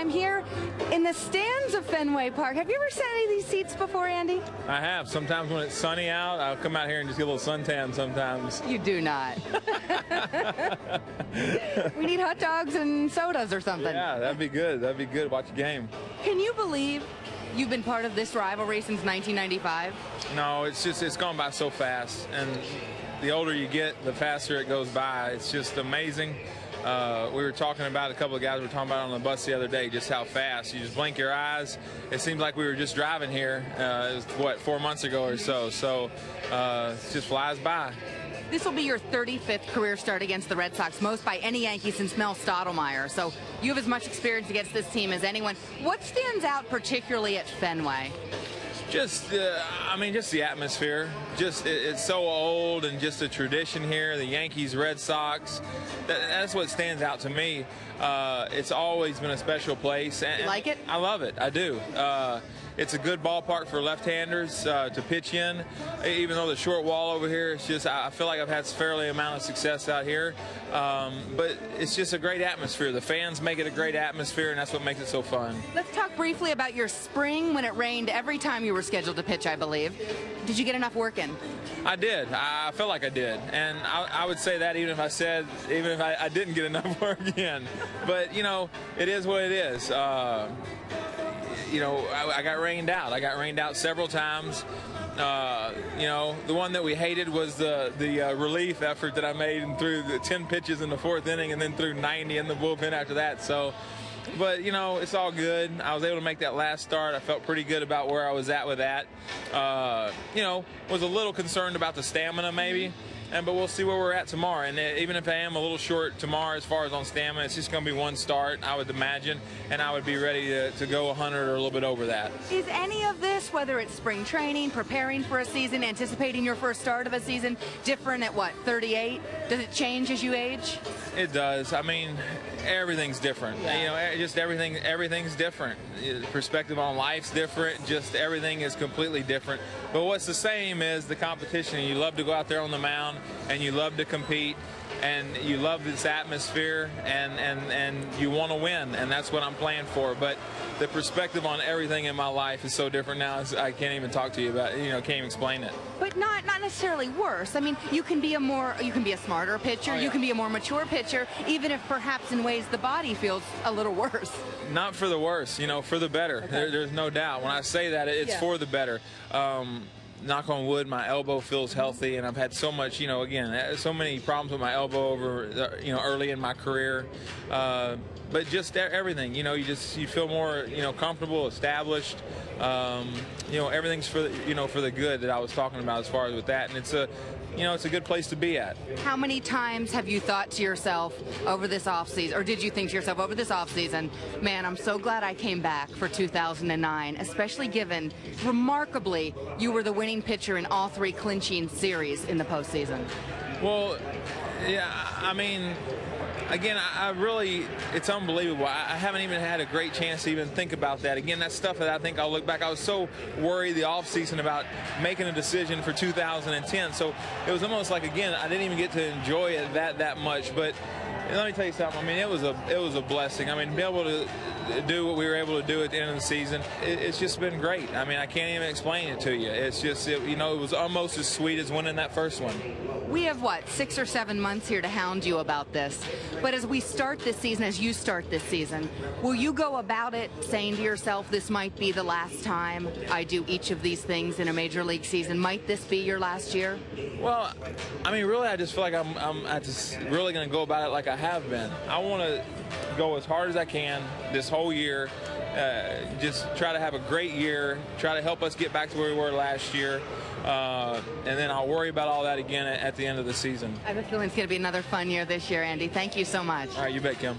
I'm here in the stands of Fenway Park. Have you ever sat in any of these seats before, Andy? I have. Sometimes when it's sunny out, I'll come out here and just get a little suntan sometimes. You do not. We need hot dogs and sodas or something. Yeah, that'd be good. That'd be good. Watch a game. Can you believe you've been part of this rivalry since 1995? No, it's gone by so fast. And the older you get, the faster it goes by. It's just amazing. We were talking about, a couple of guys were talking about on the bus the other day, just how fast. You just blink your eyes. It seems like we were just driving here, it was, what, 4 months ago or so. So it just flies by. This will be your 35th career start against the Red Sox, most by any Yankee since Mel Stottlemyre. So you have as much experience against this team as anyone. What stands out particularly at Fenway? Just, I mean, just the atmosphere. Just, it's so old, and just a tradition here. The Yankees, Red Sox. That's what stands out to me. It's always been a special place. And you like it? I love it. I do. It's a good ballpark for left-handers to pitch in. Even though the short wall over here, it's just, I feel like I've had fairly amount of success out here. But it's just a great atmosphere. The fans make it a great atmosphere, and that's what makes it so fun. Let's talk briefly about your spring when it rained every time you were scheduled to pitch, I believe. Did you get enough work in? I did. I feel like I did. And I would say that even if I didn't get enough work in. But, you know, it is what it is. You know, I got rained out. I got rained out several times. You know, the one that we hated was the relief effort that I made and threw the 10 pitches in the 4th inning and then threw 90 in the bullpen after that. So, but, you know, it's all good. I was able to make that last start. I felt pretty good about where I was at with that. You know, was a little concerned about the stamina maybe. But we'll see where we're at tomorrow. And even if I am a little short tomorrow as far as on stamina, it's just going to be one start, I would imagine, and I would be ready to go 100 or a little bit over that. Is any of this, whether it's spring training, preparing for a season, anticipating your first start of a season, different at what, 38? Does it change as you age? It does. I mean, everything's different. Yeah. You know, just everything's different. The perspective on life's different. Just everything is completely different. But what's the same is the competition. You love to go out there on the mound, and you love to compete, and you love this atmosphere, and you want to win, and that's what I'm playing for. But the perspective on everything in my life is so different now. I can't even talk to you about it. You know, can't even explain it. But not necessarily worse. I mean, you can be a smarter pitcher. Oh, yeah. You can be a more mature pitcher, even if perhaps in ways the body feels a little worse. Not for the worse, you know, for the better. Okay. There's no doubt. When I say that, it's for the better. Knock on wood, my elbow feels healthy, and I've had so much, you know, again, so many problems with my elbow over, you know, early in my career. But just everything, you know, you feel more, you know, comfortable, established. You know, everything's for the good that I was talking about as far as with that, and it's a good place to be at. How many times have you thought to yourself over this offseason, or did you think to yourself over this offseason, man, I'm so glad I came back for 2009, especially given, remarkably, you were the winning pitcher in all 3 clinching series in the postseason? Well, yeah, I mean, again, I really, it's unbelievable. I haven't even had a great chance to even think about that. Again, that's stuff that I think I'll look back. I was so worried the offseason about making a decision for 2010. So it was almost like, again, I didn't even get to enjoy it that much. But let me tell you something. I mean, it was a blessing. I mean, to be able to do what we were able to do at the end of the season, it's just been great. I mean, I can't even explain it to you. It's just, you know, it was almost as sweet as winning that first one. We have, what, 6 or 7 months here to hound you about this. But as we start this season, as you start this season, will you go about it saying to yourself, this might be the last time I do each of these things in a major league season? Might this be your last year? Well, I mean, really, I just feel like I'm just really going to go about it like I have been. I want to go as hard as I can this whole year. Just try to have a great year, try to help us get back to where we were last year, and then I'll worry about all that again at the end of the season. I have a feeling it's going to be another fun year this year, Andy. Thank you so much. All right, you bet, Kim.